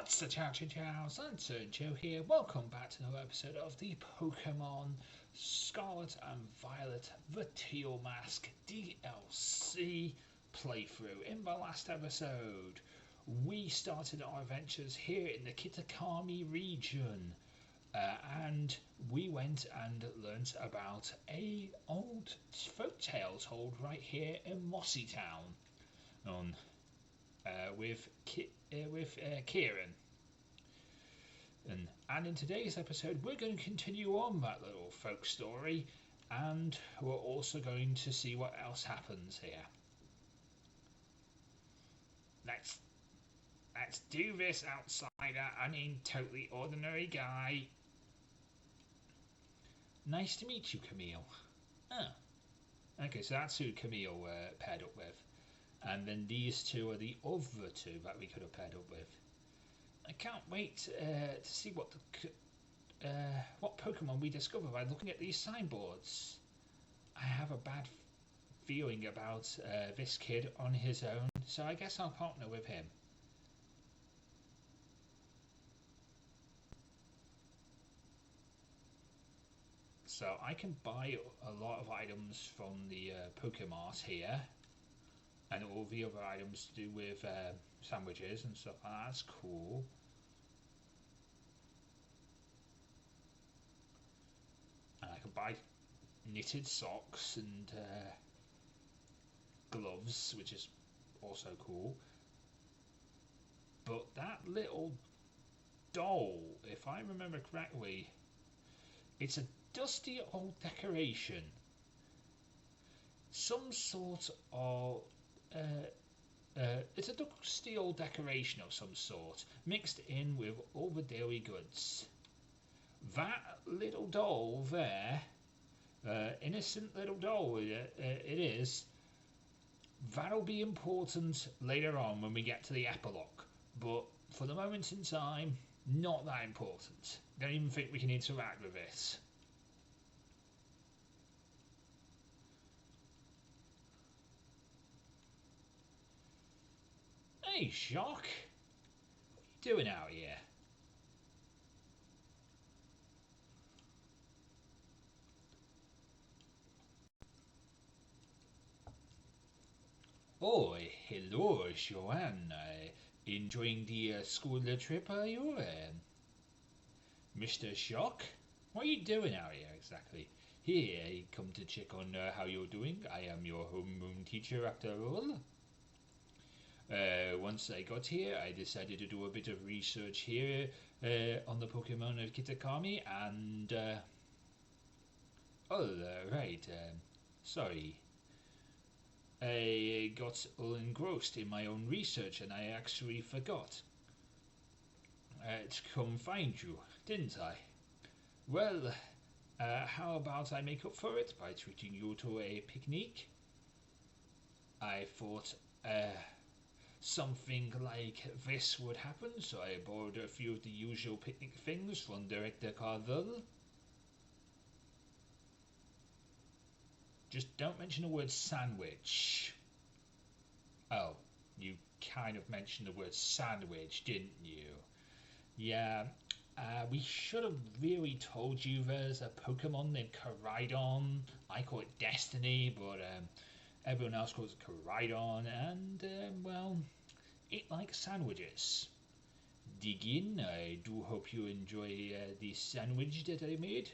What's the chow, Chinchow? LanturnJoe here. Welcome back to another episode of the Pokémon Scarlet and Violet The Teal Mask DLC playthrough. In the last episode, we started our adventures here in the Kitakami region. And we went and learnt about a old folk tale told right here in Mossy Town with Kieran. And in today's episode, we're going to continue on that little folk story, and we're also going to see what else happens here. Let's do this, outsider. I mean, totally ordinary guy. Nice to meet you, Camille. Oh. Okay, so that's who Camille paired up with. And then these two are the other two that we could have paired up with. I can't wait to see what Pokemon we discover by looking at these signboards. I have a bad feeling about this kid on his own, so I guess I'll partner with him. So I can buy a lot of items from the Pokemart here, and all the other items to do with sandwiches and stuff. That's cool. And I can buy knitted socks and gloves, which is also cool. But that little doll, if I remember correctly, it's a dusty old decoration. Some sort of it's a dusty old decoration of some sort, mixed in with all the daily goods. That little doll there, innocent little doll it is, that'll be important later on when we get to the epilogue. But for the moment in time, not that important. Don't even think we can interact with it. Hey, Shock. What are you doing out here? Oh, hello, Joanne. Enjoying the school trip, are you? Mr. Shock? What are you doing out here exactly? Here, I come to check on how you're doing. I am your homeroom teacher after all. Once I got here, I decided to do a bit of research here on the Pokemon of Kitakami, and right. Sorry. I got all engrossed in my own research, and I actually forgot to come find you, didn't I? Well, how about I make up for it by treating you to a picnic? I thought something like this would happen, so I borrowed a few of the usual picnic things from Director Carvel. Just don't mention the word sandwich. Oh, you kind of mentioned the word sandwich, didn't you? Yeah, we should have really told you there's a Pokemon named Koraidon. I call it Destiny, but everyone else calls it Koraidon, and, well, it likes sandwiches. Dig in, I do hope you enjoy the sandwich that I made.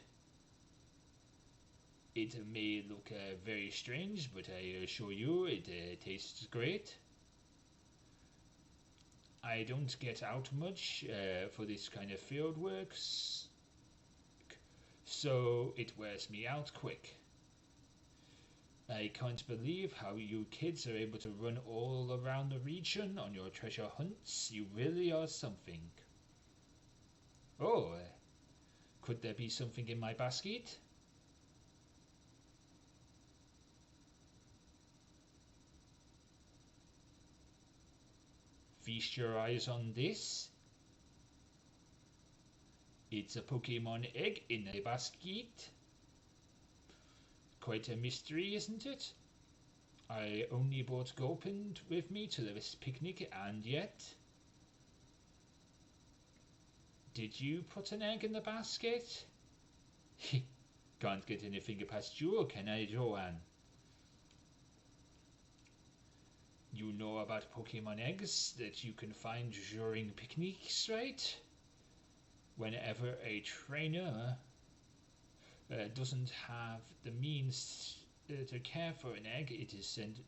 It may look very strange, but I assure you it tastes great. I don't get out much for this kind of field work, so it wears me out quick. I can't believe how you kids are able to run all around the region on your treasure hunts. You really are something. Oh, could there be something in my basket? Feast your eyes on this. It's a Pokemon egg in a basket. Quite a mystery, isn't it? I only brought Gulpin with me to this picnic, and yet... Did you put an egg in the basket? Can't get anything past you, can I, Joanne? You know about Pokemon eggs that you can find during picnics, right? Whenever a trainer doesn't have the means to care for an egg, it is sent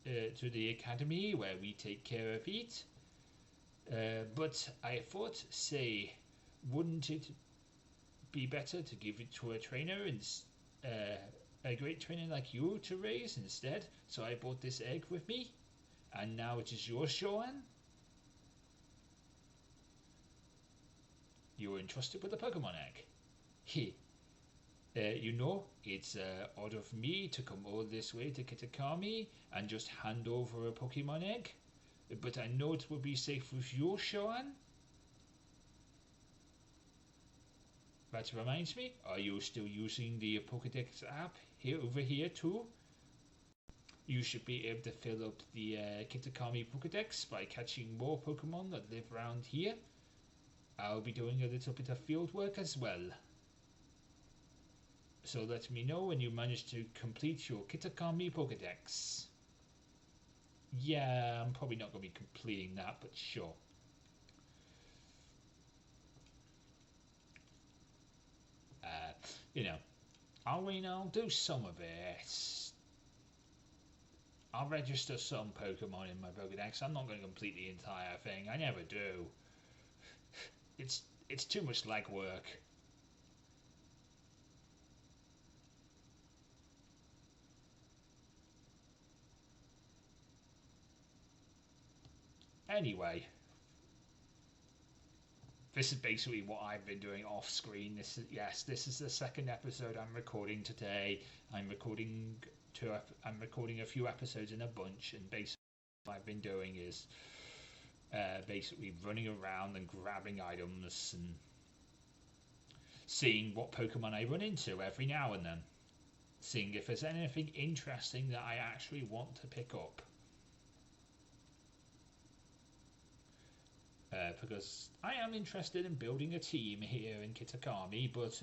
to the academy where we take care of it. But I thought, say, wouldn't it be better to give it to a trainer and a great trainer like you to raise instead? So I brought this egg with me, and now it is yours, Joanne. You were entrusted with a Pokemon egg. You know, it's odd of me to come all this way to Kitakami and just hand over a Pokemon egg, but I know it will be safe with you, Joanne. That reminds me, are you still using the Pokédex app over here too? You should be able to fill up the Kitakami Pokédex by catching more Pokemon that live around here. I'll be doing a little bit of field work as well. So let me know when you manage to complete your Kitakami Pokédex. Yeah, I'm probably not going to be completing that, but sure. You know, I'll do some of it. I'll register some Pokemon in my Pokédex. I'm not going to complete the entire thing. I never do. It's too much legwork. Anyway, this is basically what I've been doing off screen. This is the second episode I'm recording today. I'm recording a few episodes in a bunch, and basically what I've been doing is basically running around and grabbing items and seeing what Pokemon I run into every now and then, seeing if there's anything interesting that I actually want to pick up. Because I am interested in building a team here in Kitakami, but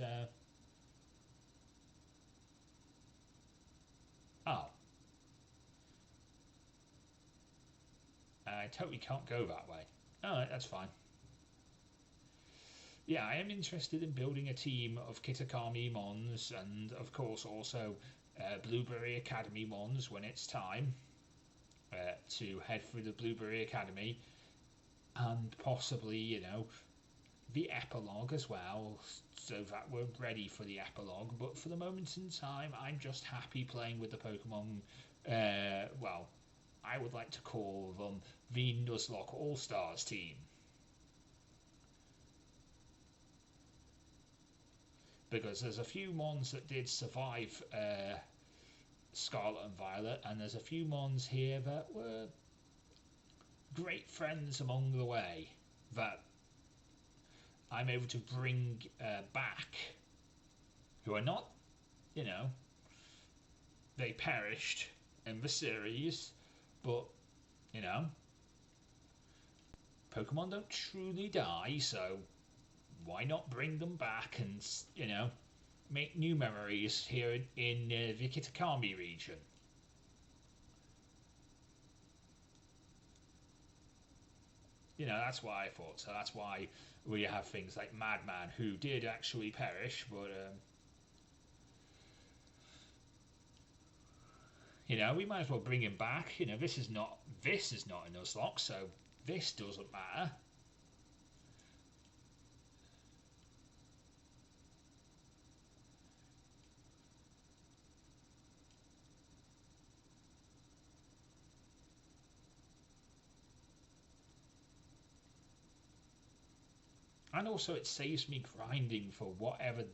I totally can't go that way. Alright, that's fine. Yeah, I am interested in building a team of Kitakami Mons, and of course also Blueberry Academy Mons when it's time to head through the Blueberry Academy. And possibly, you know, the epilogue as well, so that we're ready for the epilogue. But for the moment in time, I'm just happy playing with the Pokemon, well, I would like to call them the Nuzlocke All-Stars team. Because there's a few Mons that did survive Scarlet and Violet, and there's a few Mons here that were great friends along the way that I'm able to bring back, who are not, you know, they perished in the series, but, you know, Pokemon don't truly die, so why not bring them back and, you know, make new memories here in the Kitakami region. You know, that's what I thought. So that's why we have things like Madman, who did actually perish, but you know, we might as well bring him back. You know, this is not a Nuzlocke, so this doesn't matter. And also it saves me grinding for whatever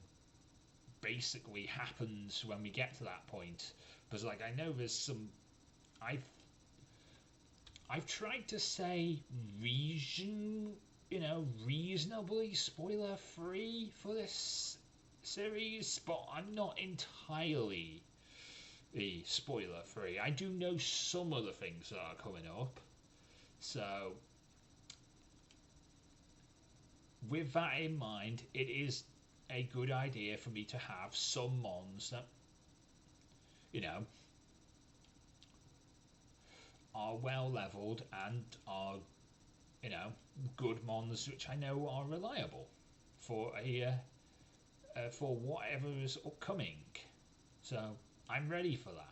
basically happens when we get to that point. Because like I know there's some I've tried to say reasonably spoiler free for this series, but I'm not entirely spoiler free. I do know some of the things that are coming up. So with that in mind, it is a good idea for me to have some mons that, you know, are well leveled and are, you know, good mons which I know are reliable for for whatever is upcoming. So I'm ready for that.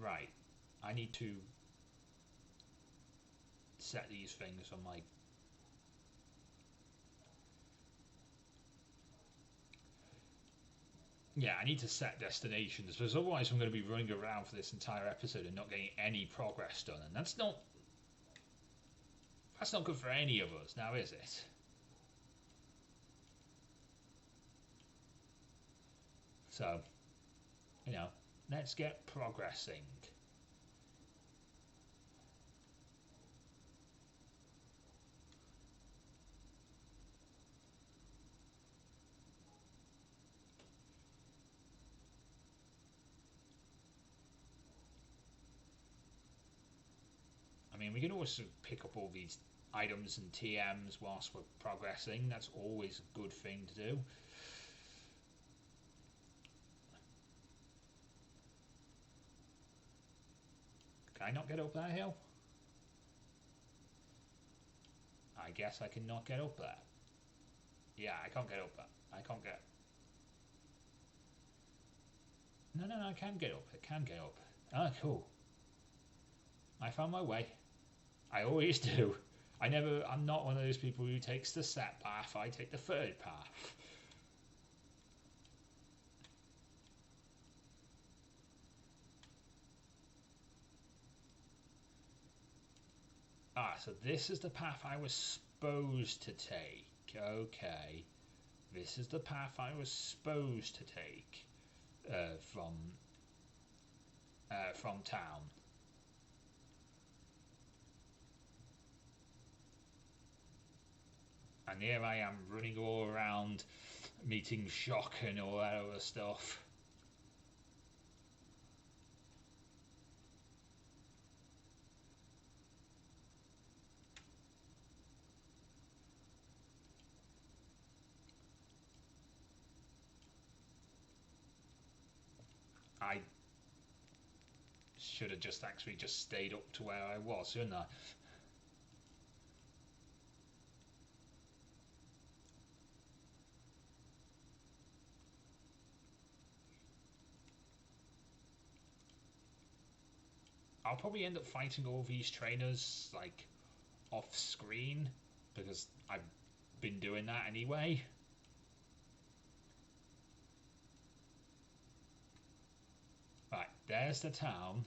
Right, I need to set these things on my. Yeah, I need to set destinations because otherwise I'm going to be running around for this entire episode and not getting any progress done, and that's not good for any of us, now is it? So, you know, let's get progressing. I mean, we can also pick up all these items and TMs whilst we're progressing. That's always a good thing to do. Can I not get up that hill? I guess I cannot get up there. Yeah, I can't get up that. I can't get. No, I can get up. I can get up. Ah, cool. I found my way. I always do. I'm not one of those people who takes the set path. I take the third path. Ah, so this is the path I was supposed to take. Okay. This is the path I was supposed to take from town. And here I am running all around, meeting Shock and all that other stuff. I should have just actually just stayed up to where I was, shouldn't I? I'll probably end up fighting all these trainers like off screen because I've been doing that anyway. Right, there's the town.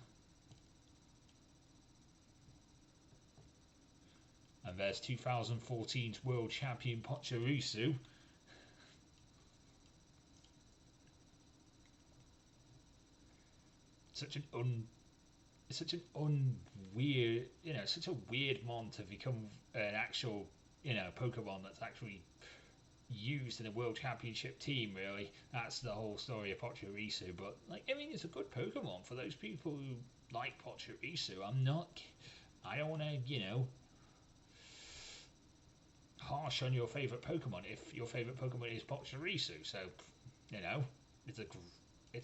And there's 2014's world champion Pachirisu. Such an unweird, you know, such a weird mon to become an actual, you know, Pokemon that's actually used in a world championship team. Really, that's the whole story of Pachirisu. But like, I mean, it's a good Pokemon for those people who like Pachirisu. I don't want to, you know, harsh on your favorite Pokemon if your favorite Pokemon is Pachirisu. So, you know, it's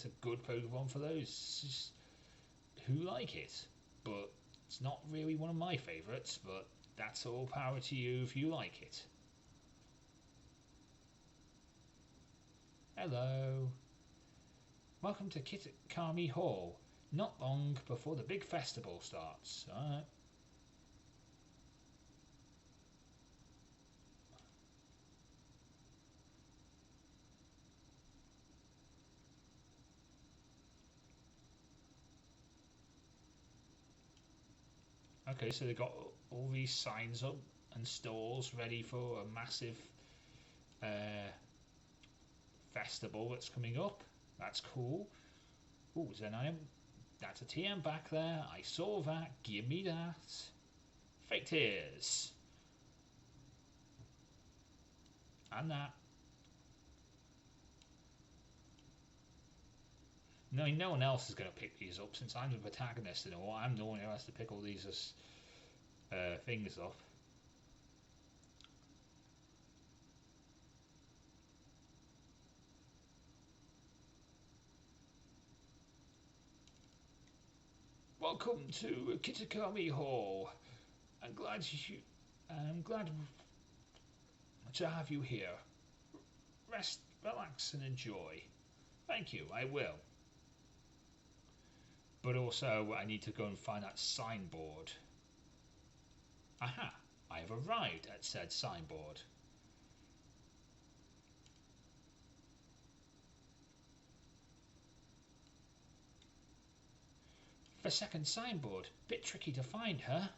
a good Pokemon for those who like it, but it's not really one of my favorites. But that's all power to you if you like it. Hello. Welcome to Kitakami Hall. Not long before the big festival starts. Okay, so they've got all these signs up and stalls ready for a massive festival that's coming up. That's cool. Oh, that's a TM back there. I saw that. Give me that. Fake tears. And that. No one else is going to pick these up since I'm the protagonist and all. I'm the one who has to pick all these as things up. Welcome to Kitakami Hall. I'm glad to have you here. Rest, relax, and enjoy. Thank you. I will. But also, I need to go and find that signboard. Aha! I have arrived at said signboard. The second signboard. Bit tricky to find, huh?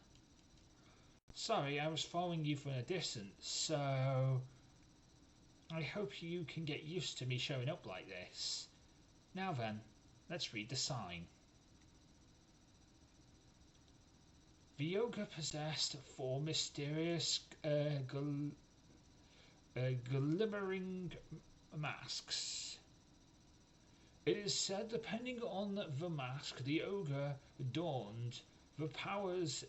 Sorry, I was following you from a distance, so I hope you can get used to me showing up like this. Now then, let's read the sign. The yoga possessed four mysterious glimmering masks. It is said depending on the mask the ogre donned, the powers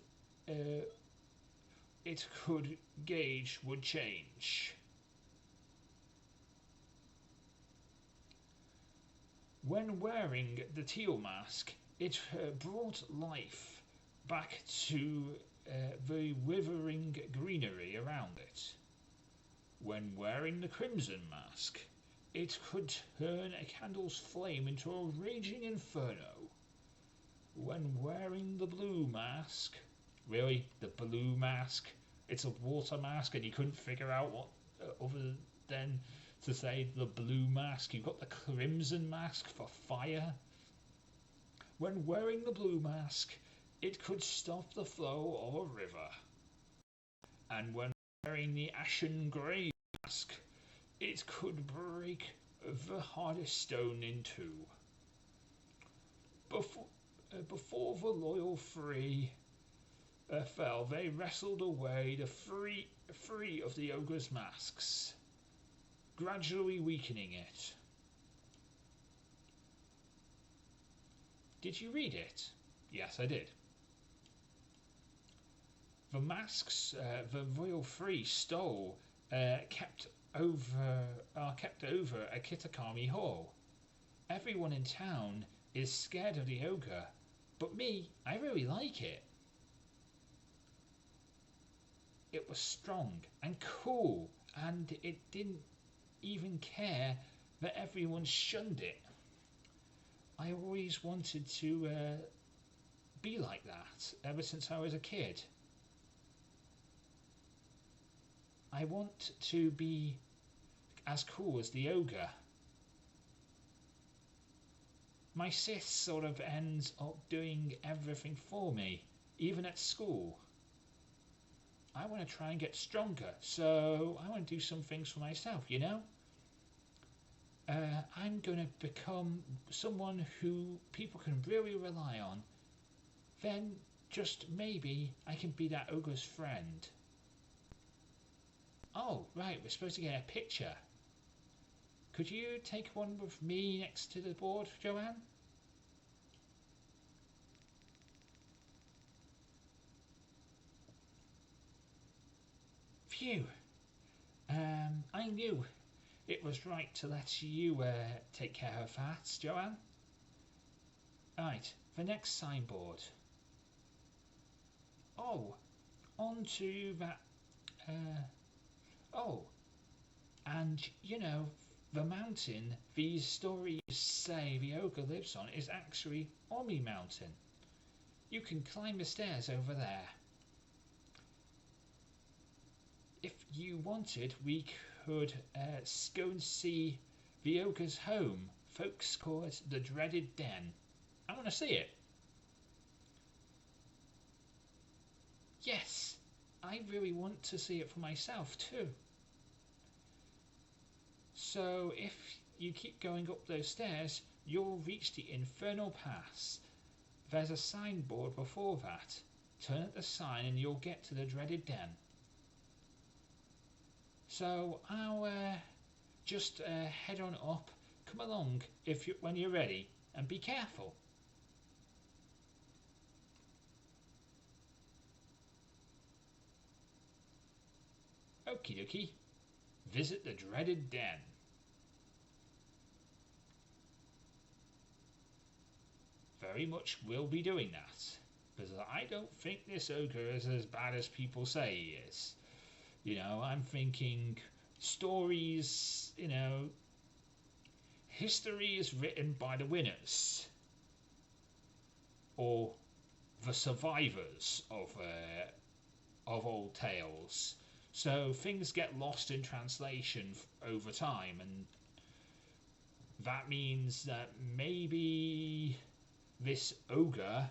it could gauge would change. When wearing the teal mask, it brought life back to the withering greenery around it. When wearing the crimson mask, it could turn a candle's flame into a raging inferno. When wearing the blue mask... Really? The blue mask? It's a water mask and you couldn't figure out what other than to say the blue mask. You've got the crimson mask for fire. When wearing the blue mask, it could stop the flow of a river. And when wearing the ashen grey mask, it could break the hardest stone in two. Before the loyal three fell, they wrestled away the three of the ogre's masks, gradually weakening it. Did you read it? Yes, I did. The masks the royal three stole kept over at Kitakami Hall. Everyone in town is scared of the ogre, but me, I really like it. It was strong and cool, and it didn't even care that everyone shunned it. I always wanted to be like that ever since I was a kid. I want to be as cool as the ogre. My sis sort of ends up doing everything for me, even at school. I want to try and get stronger, so I want to do some things for myself, you know? I'm going to become someone who people can really rely on. Then, just maybe, I can be that ogre's friend. Oh, right, we're supposed to get a picture. Could you take one with me next to the board, Joanne? Phew. I knew it was right to let you take care of that, Joanne. Right, the next signboard. Oh, onto that... oh, and you know, the mountain these stories say the ogre lives on is actually Omi Mountain. You can climb the stairs over there. If you wanted, we could go and see the ogre's home. Folks call it the Dreaded Den. I want to see it. Yes, I really want to see it for myself too. So if you keep going up those stairs, you'll reach the Infernal Pass. There's a signboard before that. Turn at the sign and you'll get to the Dreaded Den. So I'll just head on up. Come along when you're ready. and be careful. Okie dokie. Visit the dreaded den. Very much will be doing that. Because I don't think this ogre is as bad as people say he is. You know, I'm thinking stories, you know, history is written by the winners. Or the survivors of old tales. So things get lost in translation over time, and that means that maybe this ogre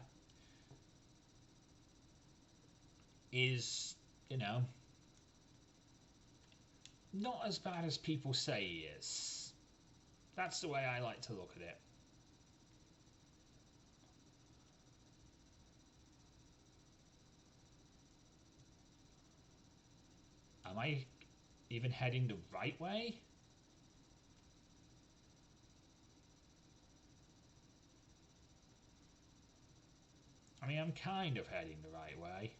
is, you know, not as bad as people say he is. That's the way I like to look at it. Am I even heading the right way? I mean, I'm kind of heading the right way.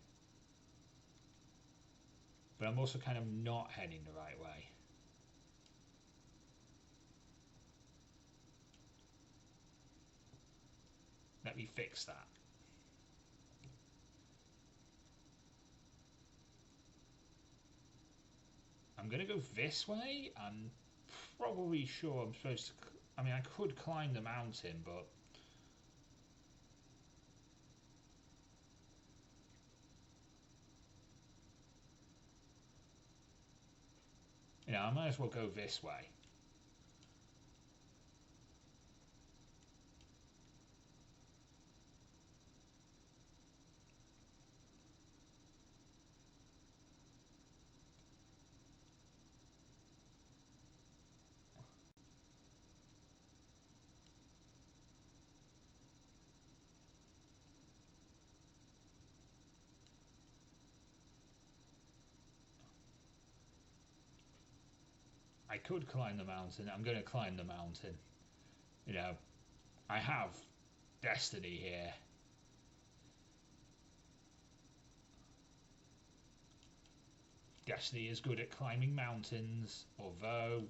But I'm also kind of not heading the right way. Let me fix that. I'm going to go this way. I'm probably sure I'm supposed to... I mean, I could climb the mountain, but... You know, I might as well go this way. I could climb the mountain. I'm going to climb the mountain. You know, I have destiny here. Destiny is good at climbing mountains, although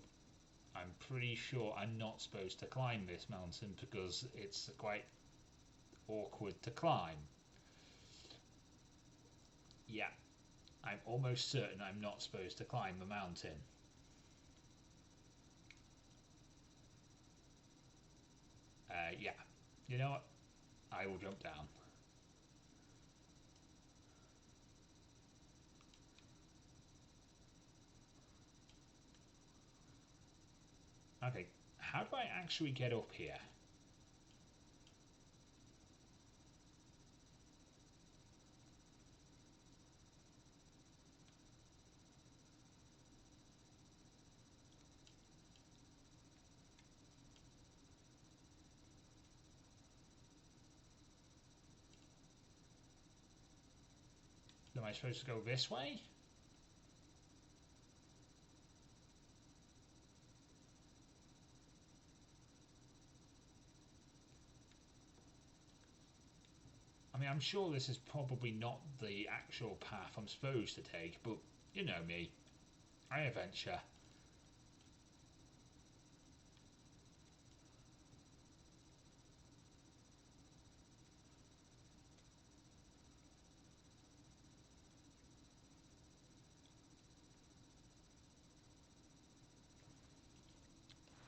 I'm pretty sure I'm not supposed to climb this mountain because it's quite awkward to climb. Yeah, I'm almost certain I'm not supposed to climb the mountain. Yeah, you know what? I will jump down. Okay, how do I actually get up here? Am I supposed to go this way? I mean, I'm sure this is probably not the actual path I'm supposed to take, but you know me. I adventure.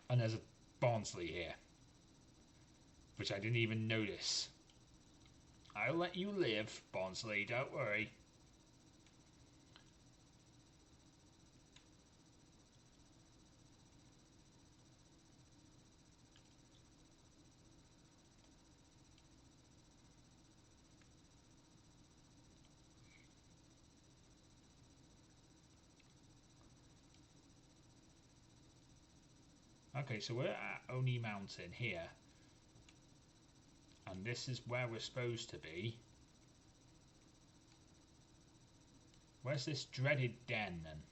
And there's a Barnsley here, which I didn't even notice. I'll let you live, Barnsley, don't worry. Okay, so we're at Oni Mountain here. And this is where we're supposed to be. Where's this dreaded den then?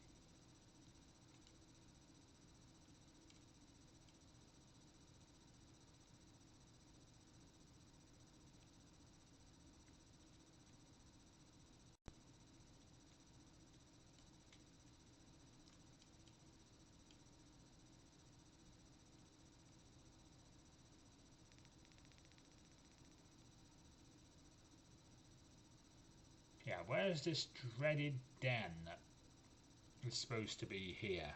where's this dreaded den that is supposed to be here?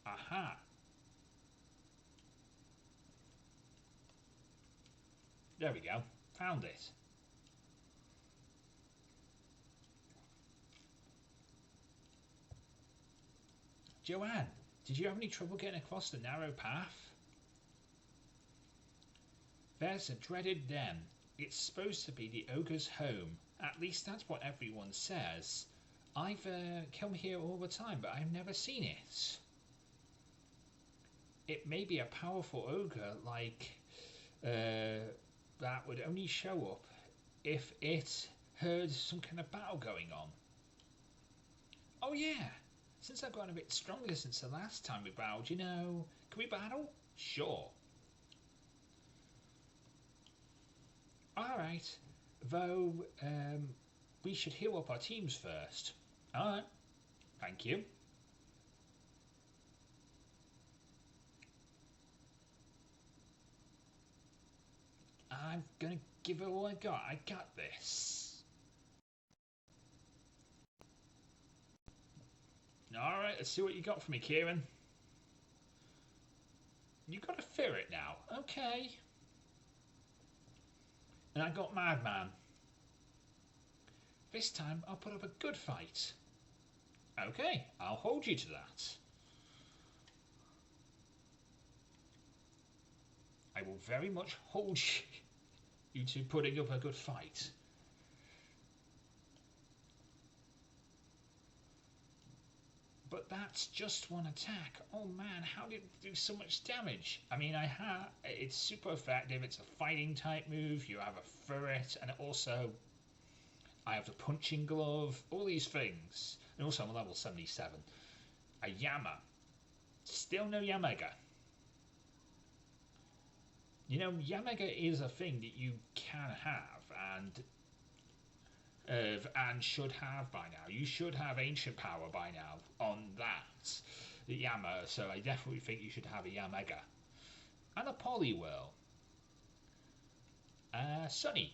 Aha! There we go. Found it. Joanne, did you have any trouble getting across the narrow path? There's a dreaded den. It's supposed to be the ogre's home. At least that's what everyone says. I've come here all the time, but I've never seen it. It may be a powerful ogre like that would only show up if it heard some kind of battle going on. Oh yeah, since I've gotten a bit stronger since the last time we battled, you know, can we battle? Sure. Alright, though we should heal up our teams first. Alright, thank you. I'm gonna give it all I got. I got this. Alright, let's see what you got for me, Kieran. You got a ferret now. Okay. And I got Madman. This time I'll put up a good fight. Okay, I'll hold you to that. I will very much hold you to putting up a good fight. But that's just one attack. Oh man, how did it do so much damage? I mean, it's super effective. It's a fighting type move. You have a ferret, and also I have the punching glove. All these things, and also I'm a level 77. A Yama. Still no Yamega. You know, Yamega is a thing that you can have and should have by now. You should have ancient power by now on that, the Yama. So I definitely think you should have a Yamega and a Poliwhirl. Sunny.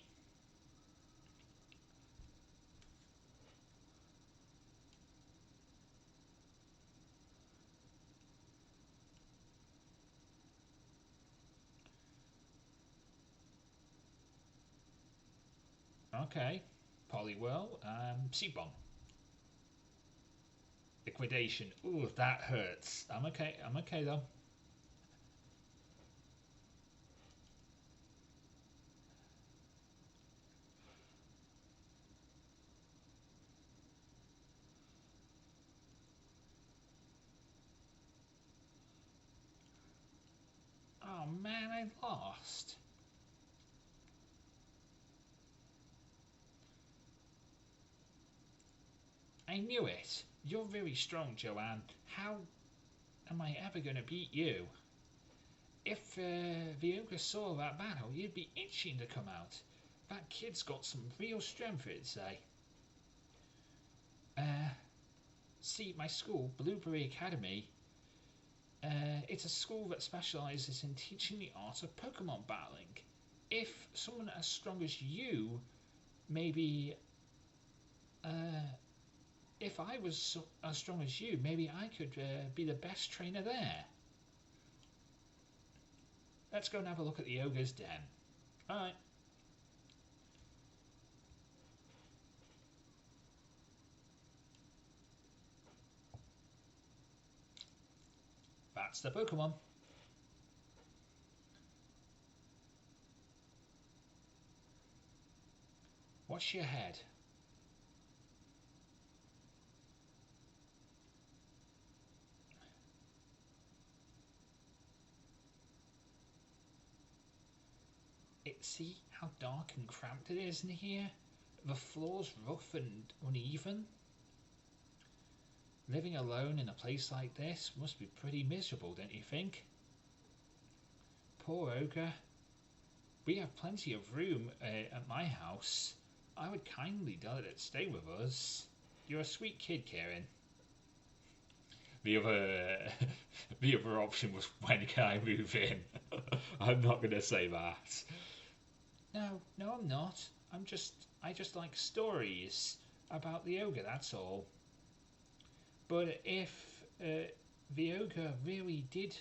Okay, Poliwhirl, Seed Bomb. Liquidation. Ooh, that hurts. I'm okay though. Oh man, I lost. I knew it. You're very strong, Joanne. How am I ever going to beat you? If the ogre saw that battle, you'd be itching to come out. That kid's got some real strength, it'd say. See, my school, Blueberry Academy, it's a school that specialises in teaching the art of Pokemon battling. If someone as strong as you, maybe, if I was as strong as you, maybe I could be the best trainer there. Let's go and have a look at the ogre's den. Alright. That's the Pokemon. Watch your head. See how dark and cramped it is in here? The floor's rough and uneven. Living alone in a place like this must be pretty miserable, don't you think? Poor ogre. We have plenty of room at my house. I would kindly let it stay with us. You're a sweet kid, Kieran. The other option was, when can I move in? I'm not going to say that. No, I'm not. I just like stories about the ogre, that's all. But if the ogre really did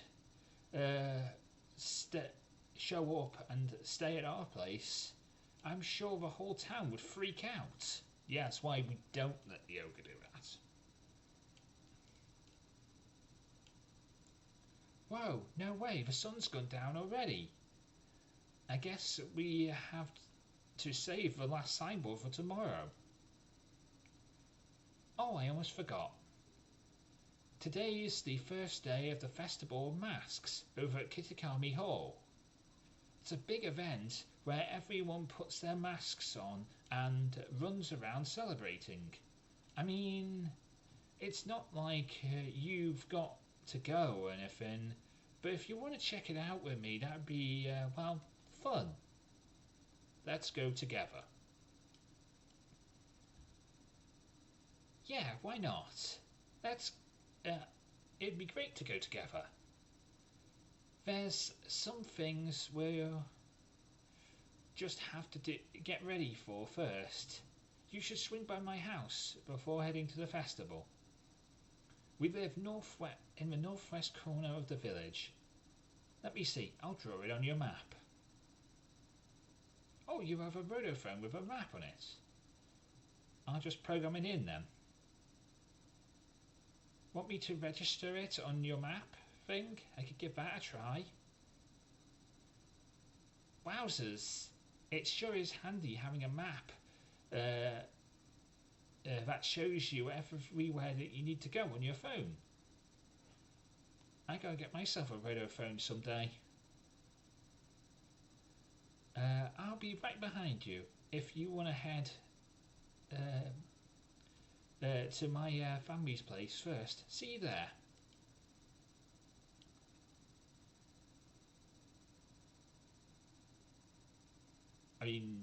show up and stay at our place, I'm sure the whole town would freak out. Yeah, that's why we don't let the ogre do that. Whoa, no way, the sun's gone down already. I guess we have to save the last signboard for tomorrow. Oh, I almost forgot. Today is the first day of the Festival of Masks over at Kitakami Hall. It's a big event where everyone puts their masks on and runs around celebrating. I mean, it's not like you've got to go or anything, but if you want to check it out with me, that'd be, well, fun. Let's go together. Yeah, why not? It'd be great to go together. There's some things we'll just have to get ready for first. You should swing by my house before heading to the festival. We live in the northwest corner of the village. Let me see, I'll draw it on your map. Oh, you have a rotophone with a map on it. I'll just program it in then. Want me to register it on your map thing? I could give that a try. Wowzers! It sure is handy having a map that shows you everywhere that you need to go on your phone. I gotta get myself a rotophone someday. I'll be right behind you if you want to head to my family's place first. See you there. I mean,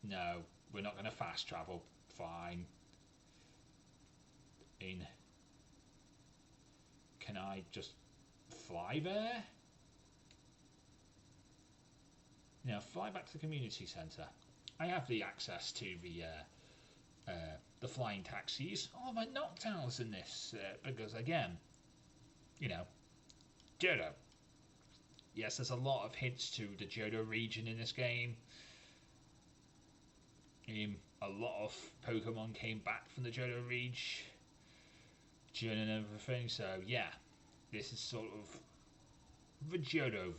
no, we're not going to fast travel. Fine. I mean, can I just fly there? Now, fly back to the community centre. I have the access to the flying taxis. Oh, my Noctowns in this because again, you know, Johto. Yes, there's a lot of hints to the Johto region in this game. A lot of Pokemon came back from the Johto region and everything. So yeah, this is sort of the Johto.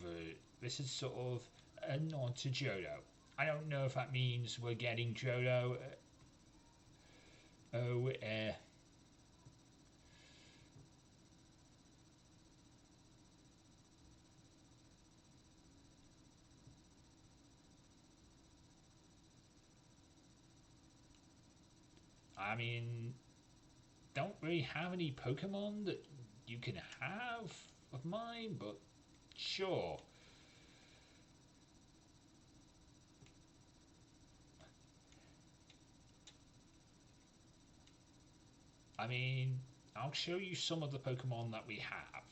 This is sort of a nod to Johto. I don't know if that means we're getting Johto. I mean, don't really have any Pokemon that you can have of mine, but sure. I mean, I'll show you some of the Pokemon that we have.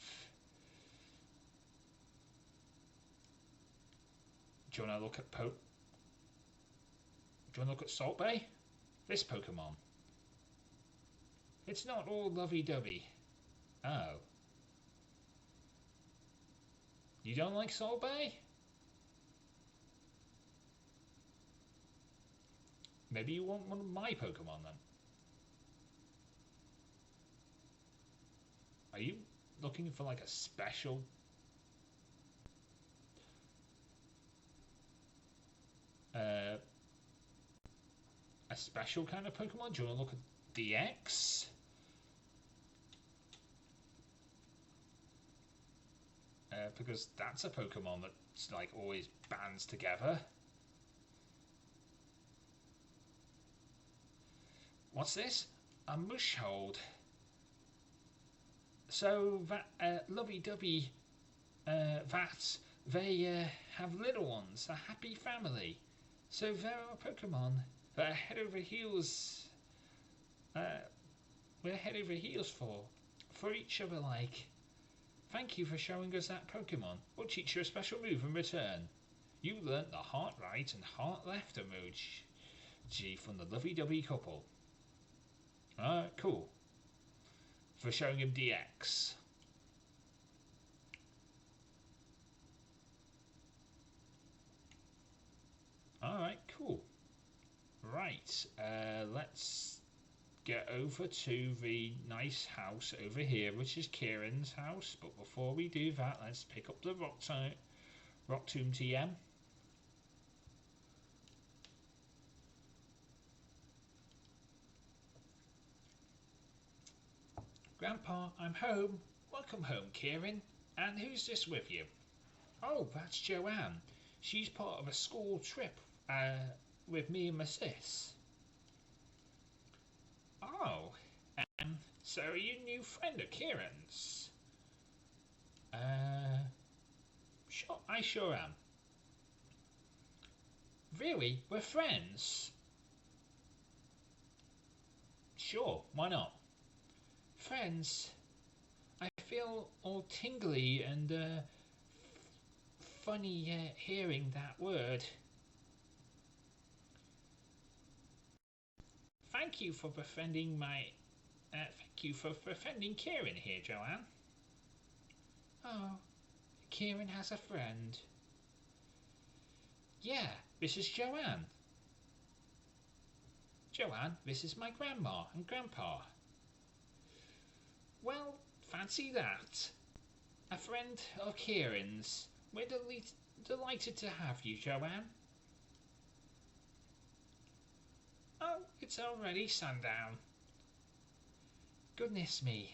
Do you want to look at Do you want to look at Salt Bay? This Pokemon. It's not all lovey-dovey. Oh. You don't like Salt Bay? Maybe you want one of my Pokemon then. Are you looking for like a special? A special kind of Pokemon? Do you want to look at DX? Because that's a Pokemon that It's like always bands together. What's this? A mushhold. So that lovey-dovey vats, they have little ones, a happy family. So there are Pokemon that are head over heels. We're head over heels for each other. Like, thank you for showing us that Pokemon. We'll teach you a special move in return. You learnt the heart right and heart left emoji from the lovey-dovey couple. Cool. For showing him DX. Alright, cool. Right, let's get over to the nice house over here, which is Kieran's house. But before we do that, let's pick up the Rock Tomb TM. Grandpa, I'm home. Welcome home, Kieran. And who's this with you? Oh, that's Joanne. She's part of a school trip with me and my sis. Oh, so are you a new friend of Kieran's? Sure, I sure am. Really? We're friends? Sure, why not? Friends? I feel all tingly and funny hearing that word. Thank you for befriending Kieran here, Joanne. Oh, Kieran has a friend. Yeah, this is Joanne. Joanne, this is my grandma and grandpa. Well, fancy that. A friend of Kieran's. We're delighted to have you, Joanne. Oh, it's already sundown. Goodness me.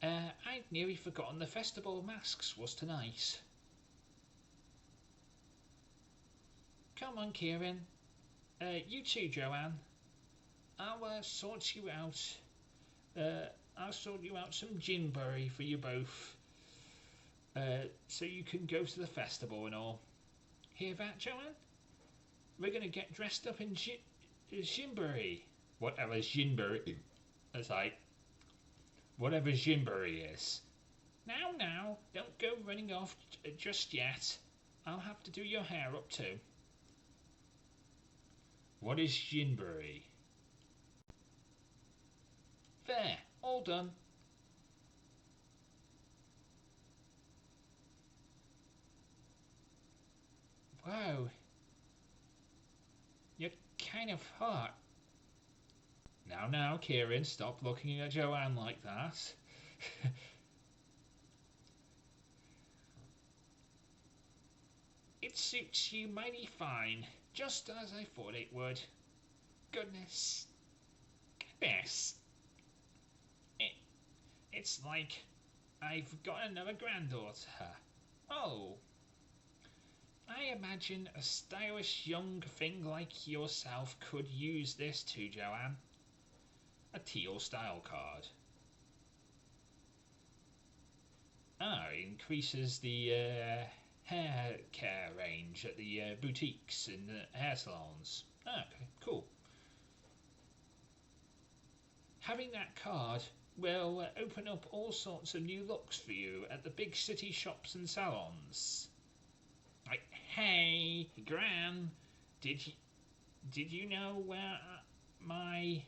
I'd nearly forgotten the festival of masks was tonight. Come on, Kieran. You too, Joanne. I'll sort you out. I'll sort you out some ginberry for you both. So you can go to the festival and all. Hear that, Joanne? We're gonna get dressed up in ginberry. Whatever ginberry. It's like, whatever ginberry is. Now, don't go running off just yet. I'll have to do your hair up too. What is ginberry? There, all done. Whoa. You're kind of hot. Now, Kieran, stop looking at Joanne like that. It suits you mighty fine, just as I thought it would. Goodness. It's like I've got another granddaughter. Oh. I imagine a stylish young thing like yourself could use this too, Joanne. A teal style card. It increases the hair care range at the boutiques and the hair salons. Okay, cool. Having that card will open up all sorts of new looks for you at the big city shops and salons. Like, hey, Gran, did you know where my...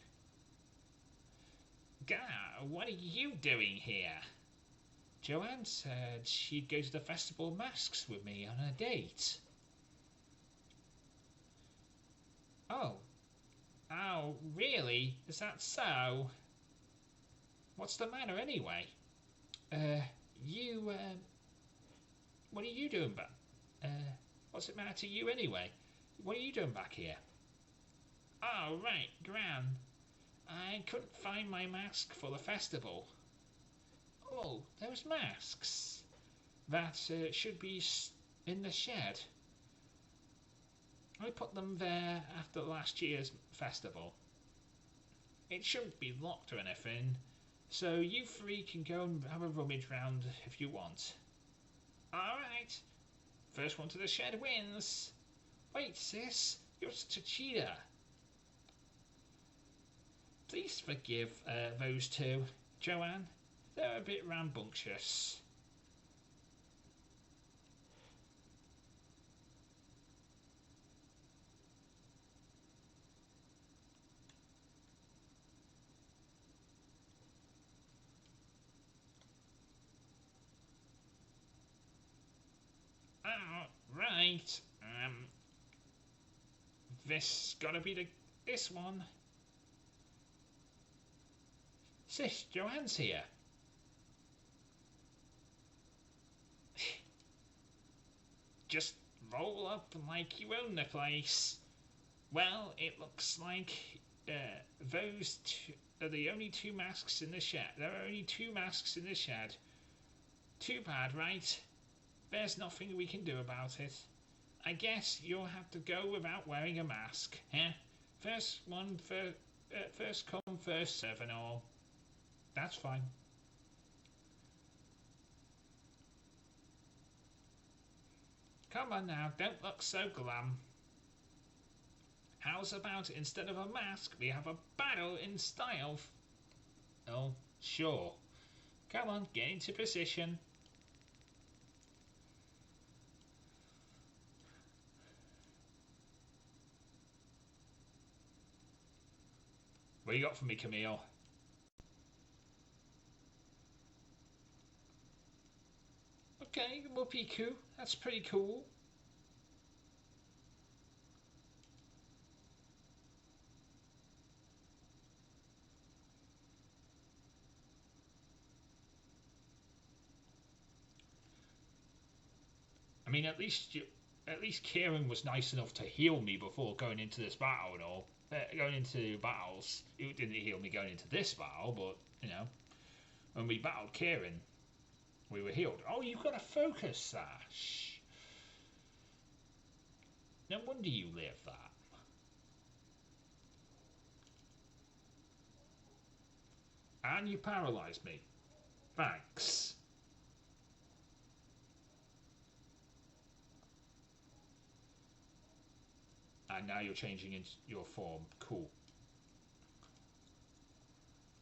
what are you doing here? Joanne said she'd go to the Festival of Masks with me on a date. Oh, really? Is that so? What's the matter anyway? What are you doing back? What's it matter to you anyway? What are you doing back here? Oh, right, Gran. I couldn't find my mask for the festival. Oh, those masks. That should be in the shed. I put them there after last year's festival. It shouldn't be locked or anything, so you three can go and have a rummage round if you want. Alright, first one to the shed wins. Wait, sis, you're such a cheater. Please forgive those two, Joanne. They're a bit rambunctious. Right. This gotta be this one. Sis, Joanne's here. Just roll up like you own the place. Well, it looks like those two are the only two masks in the shed. There are only two masks in the shed. Too bad, right? There's nothing we can do about it. I guess you'll have to go without wearing a mask, eh? First come, first serve and all. That's fine. Come on now, don't look so glam. How's about instead of a mask, we have a battle in style? Oh, sure. Come on, get into position. What you got for me, Camille? Okay, Whoopiku. That's pretty cool. I mean, at least Kieran was nice enough to heal me before going into this battle and all. Going into battles, he didn't heal me going into this battle, but you know, when we battled Kieran, we were healed. Oh, you've got a focus sash. No wonder you live that. And you paralysed me. Thanks. And now you're changing into your form. Cool.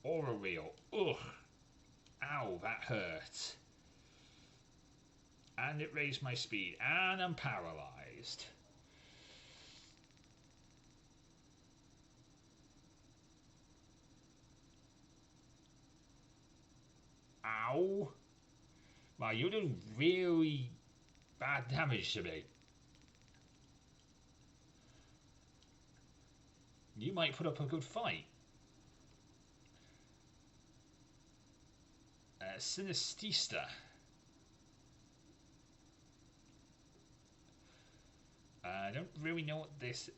Aura Reel. Ugh. Ow, that hurt. And it raised my speed. And I'm paralysed. Ow. Wow, you're doing really bad damage to me. You might put up a good fight. Sinistista. I don't really know what this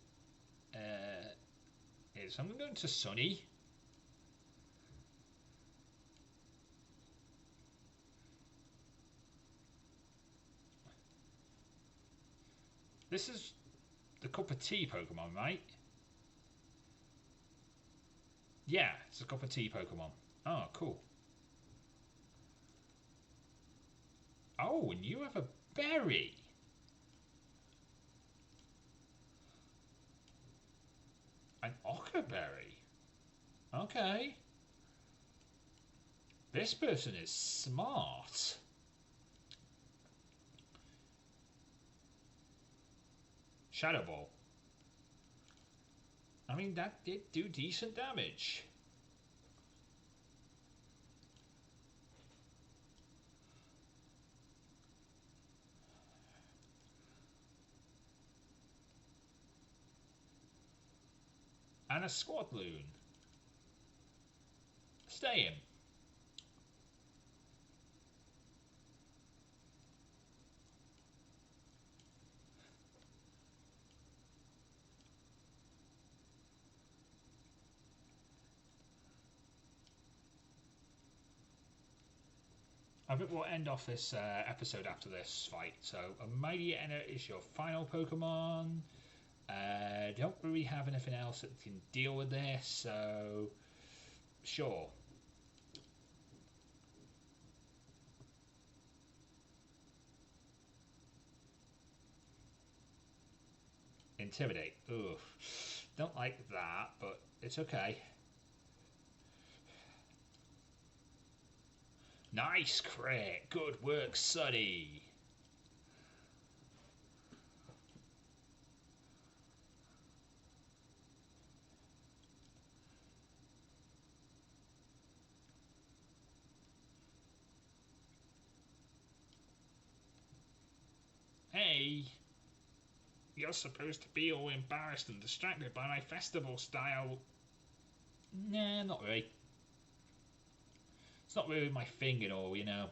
is. I'm going to Sunny. This is the cup of tea Pokemon, right? Yeah, it's a cup of tea Pokemon. Oh, cool. Oh, and you have a berry. An Ochre berry. Okay. This person is smart. Shadow Ball. I mean, that did do decent damage. And a Squadloon. Stay in. I think we'll end off this episode after this fight. So, Mightyena is your final Pokemon. Don't really have anything else that can deal with this, so sure. Intimidate. Ugh. Don't like that, but it's okay. Nice crit. Good work, Sonny. Hey. You're supposed to be all embarrassed and distracted by my festival style. Nah, not really. It's not really my thing at all, you know.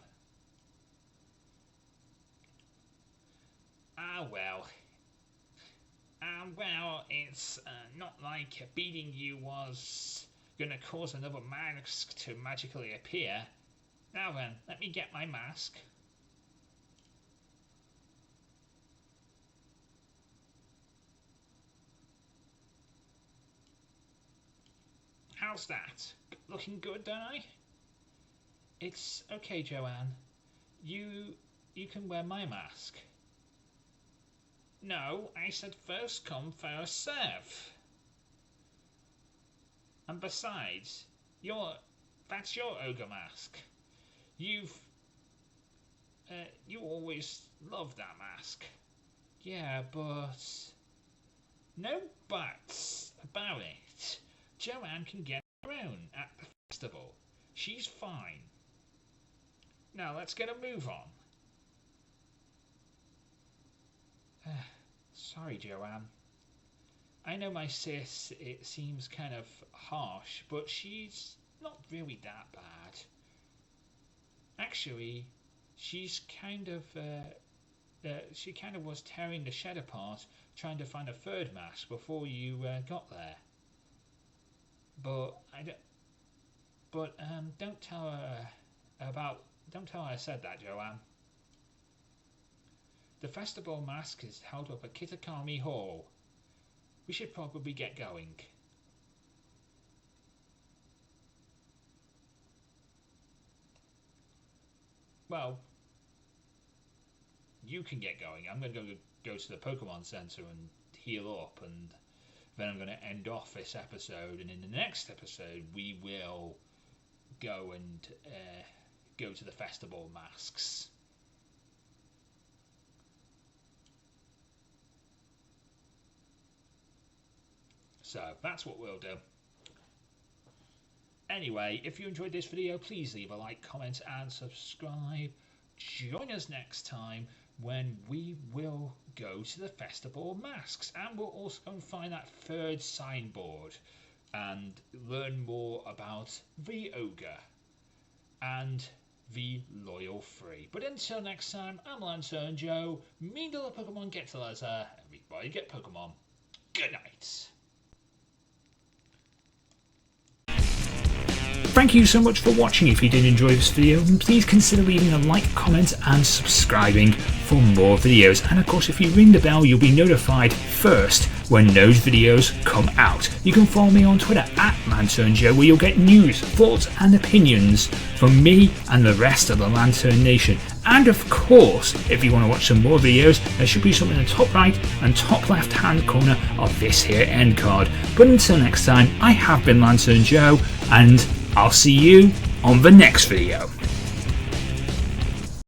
Well, it's not like beating you was gonna cause another mask to magically appear. Now then, let me get my mask. How's that? Looking good, don't I? It's okay, Joanne. You can wear my mask. No, I said first come, first serve. And besides, that's your ogre mask. You always loved that mask. Yeah, but no buts about it. Joanne can get her own at the festival. She's fine. Now let's get a move on. Sorry, Joanne. I know my sis, it seems kind of harsh, but she's not really that bad. Actually, she's kind of was tearing the shed apart, trying to find a third mask before you got there. But don't tell her I said that, Joanne. The festival mask is held up at Kitakami Hall. We should probably get going. Well, you can get going. I'm going to go to the Pokemon Center and heal up, and then I'm going to end off this episode. And in the next episode, we will go and go to the festival masks. So that's what we'll do. Anyway, if you enjoyed this video, please leave a like, comment and subscribe. Join us next time when we will go to the festival masks, and we'll also go and find that third signboard and learn more about the ogre and the loyal free. But until next time, I'm LanturnJoe. Mean to the Pokemon, get to letter. Everybody get Pokemon. Good night. Thank you so much for watching. If you did enjoy this video, then please consider leaving a like, comment and subscribing for more videos. And of course, if you ring the bell, you'll be notified first when those videos come out. You can follow me on Twitter at LanturnJoe, where you'll get news, thoughts and opinions from me and the rest of the Lantern Nation. And of course, if you want to watch some more videos, there should be something in the top right and top left hand corner of this here end card. But until next time, I have been LanturnJoe, and I'll see you on the next video.